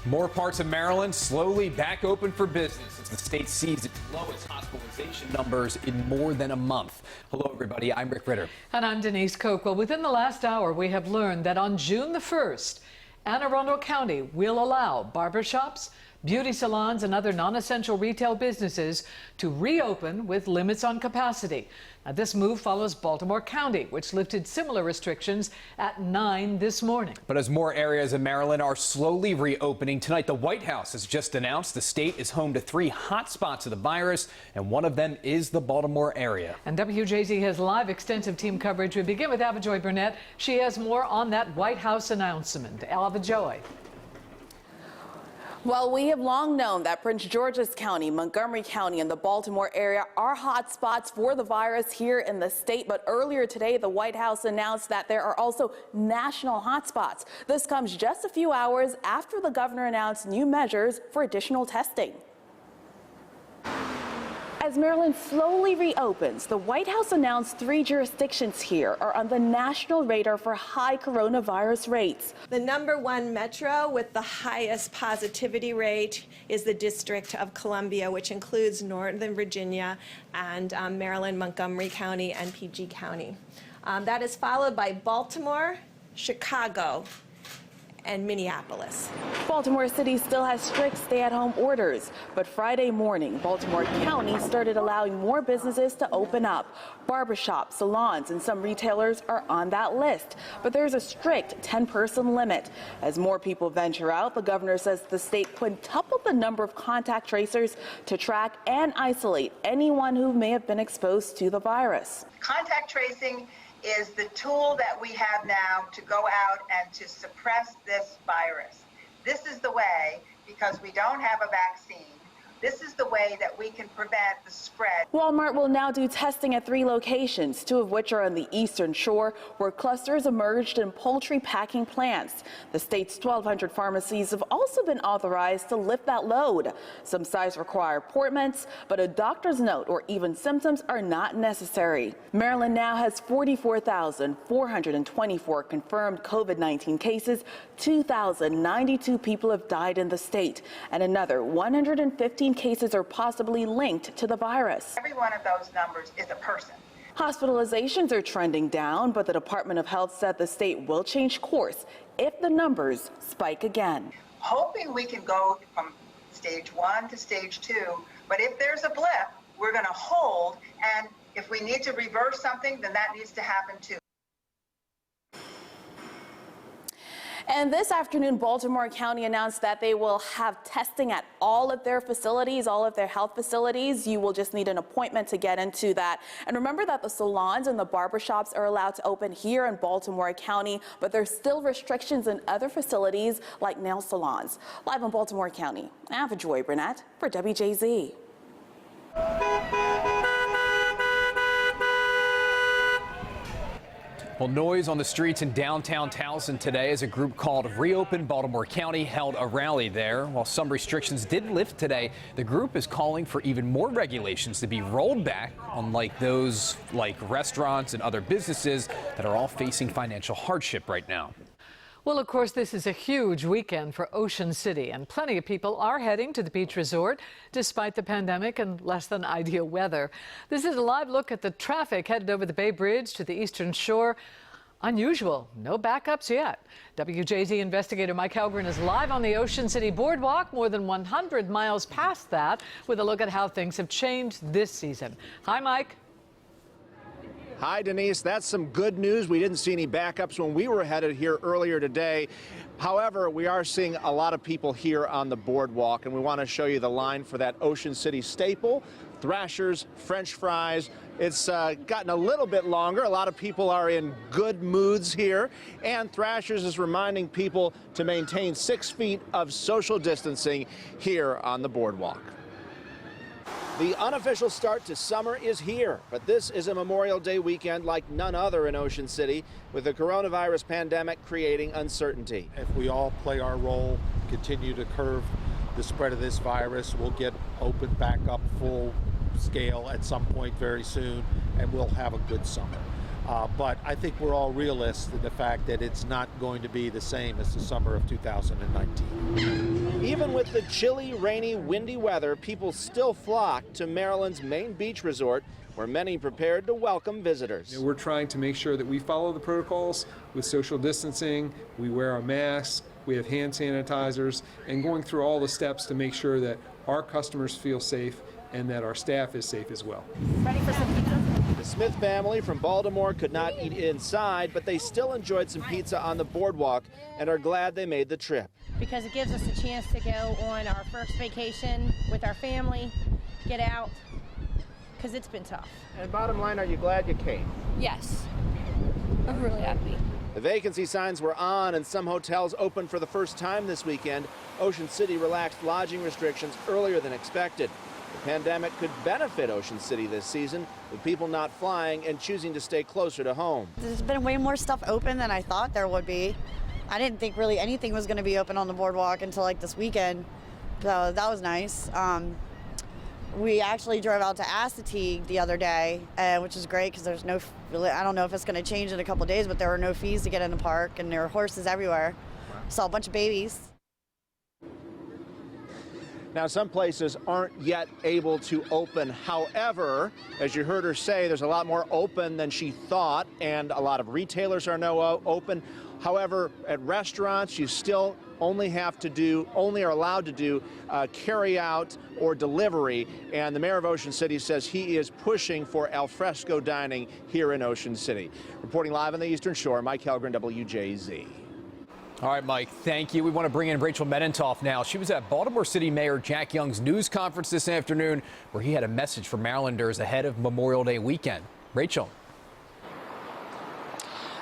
More parts of Maryland slowly back open for business as the state sees its lowest hospitalization numbers in more than a month. Hello, everybody. I'm Rick Ritter. And I'm Denise Koch. Well, within the last hour, we have learned that on June the 1st, Anne Arundel County will allow barbershops, beauty salons, and other non-essential retail businesses to reopen with limits on capacity. Now, this move follows Baltimore County, which lifted similar restrictions at 9 this morning. But as more areas of Maryland are slowly reopening tonight, the White House has just announced the state is home to 3 hotspots of the virus, and one of them is the Baltimore area. And WJZ has live extensive team coverage. We begin with Avajoy Burnett. She has more on that White House announcement. Avajoy. Well, we have long known that Prince George's County, Montgomery County, and the Baltimore area are hot spots for the virus here in the state. But earlier today, the White House announced that there are also national hotspots. This comes just a few hours after the governor announced new measures for additional testing. As Maryland slowly reopens, the White House announced 3 jurisdictions here are on the national radar for high coronavirus rates. The #1 metro with the highest positivity rate is the District of Columbia, which includes Northern Virginia and Maryland, Montgomery County, and PG County. That is followed by Baltimore, Chicago, and Minneapolis. Baltimore City still has strict stay-at-home orders, but Friday morning, Baltimore County started allowing more businesses to open up. Barbershops, salons, and some retailers are on that list, but there's a strict 10-person limit. As more people venture out, the governor says the state quintupled the number of contact tracers to track and isolate anyone who may have been exposed to the virus. Contact tracing is the tool that we have now to go out and to suppress this virus. This is the way, because we don't have a vaccine, this is the way that we can prevent the spread. Walmart will now do testing at 3 locations, 2 of which are on the Eastern Shore, where clusters emerged in poultry packing plants. The state's 1,200 pharmacies have also been authorized to lift that load. Some sites require appointments, but a doctor's note or even symptoms are not necessary. Maryland now has 44,424 confirmed COVID-19 cases. 2,092 people have died in the state, and another 115 cases are possibly linked to the virus. Every one of those numbers is a person. Hospitalizations are trending down, but the Department of Health said the state will change course if the numbers spike again. Hoping we can go from stage 1 to stage 2, but if there's a blip, we're going to hold, and if we need to reverse something, then that needs to happen too. And this afternoon, Baltimore County announced that they will have testing at all of their facilities, all of their health facilities. You will just need an appointment to get into that. And remember that the salons and the barbershops are allowed to open here in Baltimore County, but there's still restrictions in other facilities like nail salons. Live in Baltimore County, Avajoy Burnett for WJZ. Well, noise on the streets in downtown Towson today as a group called Reopen Baltimore County held a rally there. While some restrictions did lift today, the group is calling for even more regulations to be rolled back, unlike those like restaurants and other businesses that are all facing financial hardship right now. Well, of course, this is a huge weekend for Ocean City, and plenty of people are heading to the beach resort despite the pandemic and less than ideal weather. This is a live look at the traffic headed over the Bay Bridge to the Eastern Shore. Unusual, no backups yet. WJZ investigator Mike Helgren is live on the Ocean City Boardwalk, more than 100 miles past that, with a look at how things have changed this season. Hi, Mike. Hi, Denise. That's some good news. We didn't see any backups when we were headed here earlier today. However, we are seeing a lot of people here on the boardwalk, and we want to show you the line for that Ocean City staple. Thrashers, French fries. It's gotten a little bit longer. A lot of people are in good moods here, and Thrashers is reminding people to maintain 6 feet of social distancing here on the boardwalk. The unofficial start to summer is here, but this is a Memorial Day weekend like none other in Ocean City, with the coronavirus pandemic creating uncertainty. If we all play our role, continue to curb the spread of this virus, we'll get open back up full scale at some point very soon, and we'll have a good summer. But I think we're all realists in the fact that it's not going to be the same as the summer of 2019. Even with the chilly, rainy, windy weather, people still flock to Maryland's main beach resort, where many prepared to welcome visitors. We're trying to make sure that we follow the protocols with social distancing, we wear our masks, we have hand sanitizers, and going through all the steps to make sure that our customers feel safe and that our staff is safe as well. Ready for some pizza? The Smith family from Baltimore could not eat inside, but they still enjoyed some pizza on the boardwalk and are glad they made the trip. Because it gives us a chance to go on our first vacation with our family, get out, because it's been tough. And bottom line, are you glad you came? Yes, I'm really happy. The vacancy signs were on and some hotels opened for the first time this weekend. Ocean City relaxed lodging restrictions earlier than expected. The pandemic could benefit Ocean City this season, with people not flying and choosing to stay closer to home. There's been way more stuff open than I thought there would be. I didn't think really anything was going to be open on the boardwalk until like this weekend, so that was nice. We actually drove out to Assateague the other day, which is great because there's no, I don't know if it's going to change in a couple of days, but there were no fees to get in the park and there were horses everywhere. Saw a bunch of babies. Now, some places aren't yet able to open. However, as you heard her say, there's a lot more open than she thought, and a lot of retailers are now open. However, at restaurants, you still only are allowed to do carry out or delivery. And the mayor of Ocean City says he is pushing for al fresco dining here in Ocean City. Reporting live on the Eastern Shore, Mike Helgren, WJZ. All right, Mike, thank you. We want to bring in Rachel Menentoff now. She was at Baltimore City Mayor Jack Young's news conference this afternoon, where he had a message for Marylanders ahead of Memorial Day weekend. Rachel.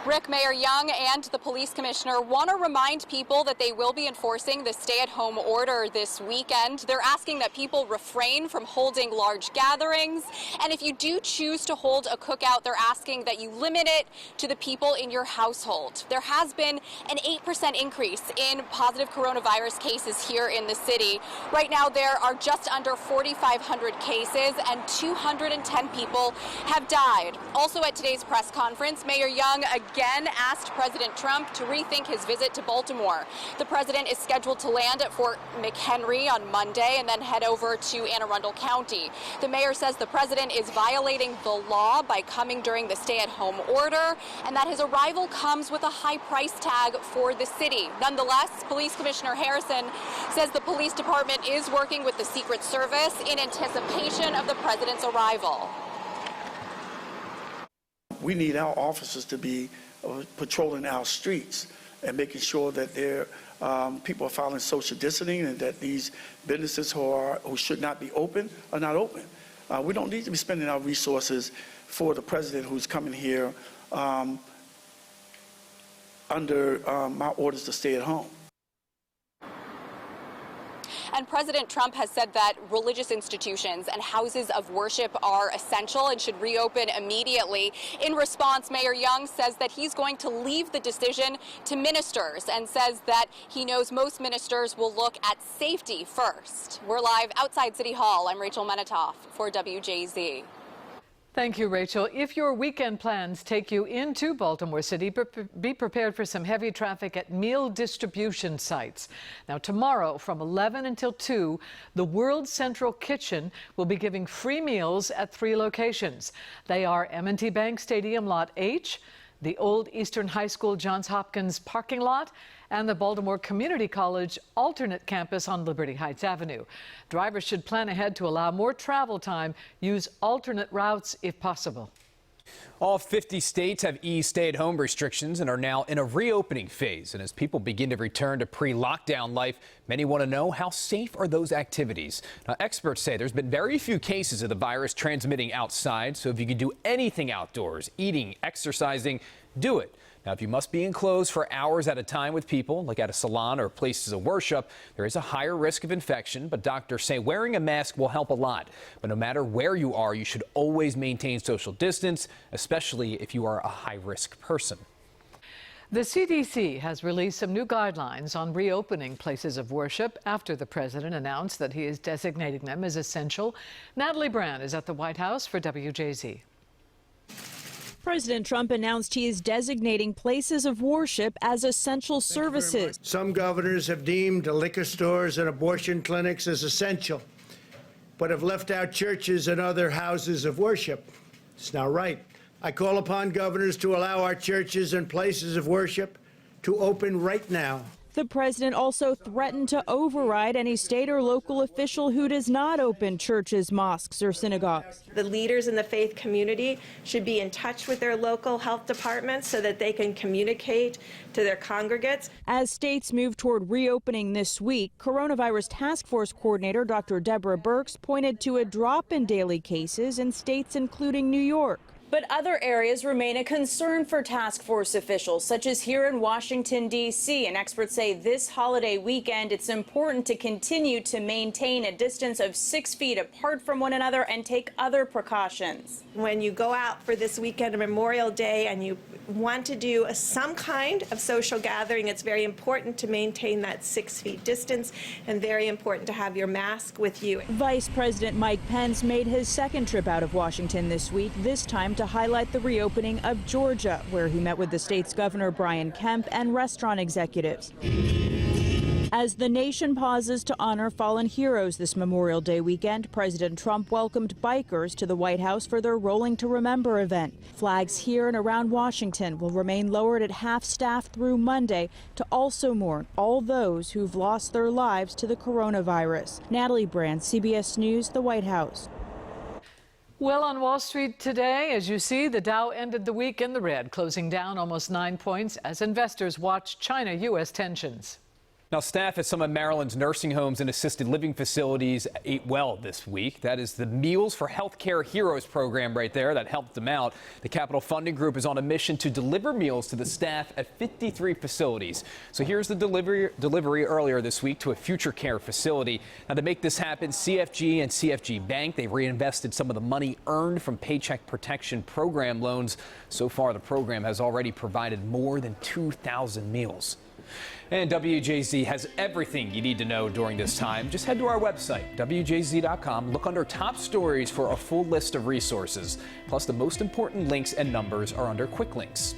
Rick, Mayor Young and the police commissioner want to remind people that they will be enforcing the stay-at-home order this weekend. They're asking that people refrain from holding large gatherings. And if you do choose to hold a cookout, they're asking that you limit it to the people in your household. There has been an 8% increase in positive coronavirus cases here in the city. Right now, there are just under 4,500 cases and 210 people have died. Also at today's press conference, Mayor Young again asked President Trump to rethink his visit to Baltimore. The president is scheduled to land at Fort McHenry on Monday and then head over to Anne Arundel County. The mayor says the president is violating the law by coming during the stay-at-home order and that his arrival comes with a high price tag for the city. Nonetheless, Police Commissioner Harrison says the police department is working with the Secret Service in anticipation of the president's arrival. We need our officers to be patrolling our streets and making sure that people are following social distancing and that these businesses who should not be open are not open. We don't need to be spending our resources for the president who's coming here under my orders to stay at home. And President Trump has said that religious institutions and houses of worship are essential and should reopen immediately. In response, Mayor Young says that he's going to leave the decision to ministers and says that he knows most ministers will look at safety first. We're live outside City Hall. I'm Rachel Menentoff for WJZ. Thank you, Rachel. If your weekend plans take you into Baltimore City, be prepared for some heavy traffic at meal distribution sites. Now, tomorrow from 11 until 2, the World Central Kitchen will be giving free meals at 3 locations. They are M&T Bank Stadium Lot H, the Old Eastern High School Johns Hopkins parking lot, and the Baltimore Community College alternate campus on Liberty Heights Avenue. Drivers should plan ahead to allow more travel time, use alternate routes if possible. All 50 states have eased stay-at-home restrictions and are now in a reopening phase. And as people begin to return to pre-lockdown life, many want to know, how safe are those activities? Now, experts say there's been very few cases of the virus transmitting outside. So if you can do anything outdoors, eating, exercising, do it. Now, if you must be enclosed for hours at a time with people, like at a salon or places of worship, there is a higher risk of infection, but doctors say wearing a mask will help a lot. But no matter where you are, you should always maintain social distance, especially if you are a high-risk person. The CDC has released some new guidelines on reopening places of worship after the president announced that he is designating them as essential. Natalie Brand is at the White House for WJZ. President Trump announced he is designating places of worship as essential services. Some governors have deemed liquor stores and abortion clinics as essential, but have left out churches and other houses of worship. It's not right. I call upon governors to allow our churches and places of worship to open right now. The president also threatened to override any state or local official who does not open churches, mosques, or synagogues. The leaders in the faith community should be in touch with their local health departments so that they can communicate to their congregates. As states move toward reopening this week, coronavirus task force coordinator Dr. Deborah Birx pointed to a drop in daily cases in states including New York. But other areas remain a concern for task force officials, such as here in Washington, D.C. And experts say this holiday weekend, it's important to continue to maintain a distance of 6 feet apart from one another and take other precautions. When you go out for this weekend of Memorial Day and you want to do some kind of social gathering, it's very important to maintain that 6 feet distance and very important to have your mask with you. Vice President Mike Pence made his second trip out of Washington this week, this time to highlight the reopening of Georgia, where he met with the state's Governor Brian Kemp and restaurant executives. As the nation pauses to honor fallen heroes this Memorial Day weekend, President Trump welcomed bikers to the White House for their Rolling to Remember event. Flags here and around Washington will remain lowered at half-staff through Monday to also mourn all those who've lost their lives to the coronavirus. Natalie Brand, CBS News, the White House. Well, on Wall Street today, as you see, the Dow ended the week in the red, closing down almost 9 points as investors watch China-U.S. tensions. Now, staff at some of Maryland's nursing homes and assisted living facilities ate well this week. That is the Meals for Healthcare Heroes program right there that helped them out. The Capital Funding Group is on a mission to deliver meals to the staff at 53 facilities. So here's the delivery earlier this week to a future care facility. Now, to make this happen, CFG and CFG Bank, they reinvested some of the money earned from Paycheck Protection Program loans. So far, the program has already provided more than 2,000 meals. And WJZ has everything you need to know during this time. Just head to our website, WJZ.com. Look under top stories for a full list of resources. Plus, the most important links and numbers are under quick links.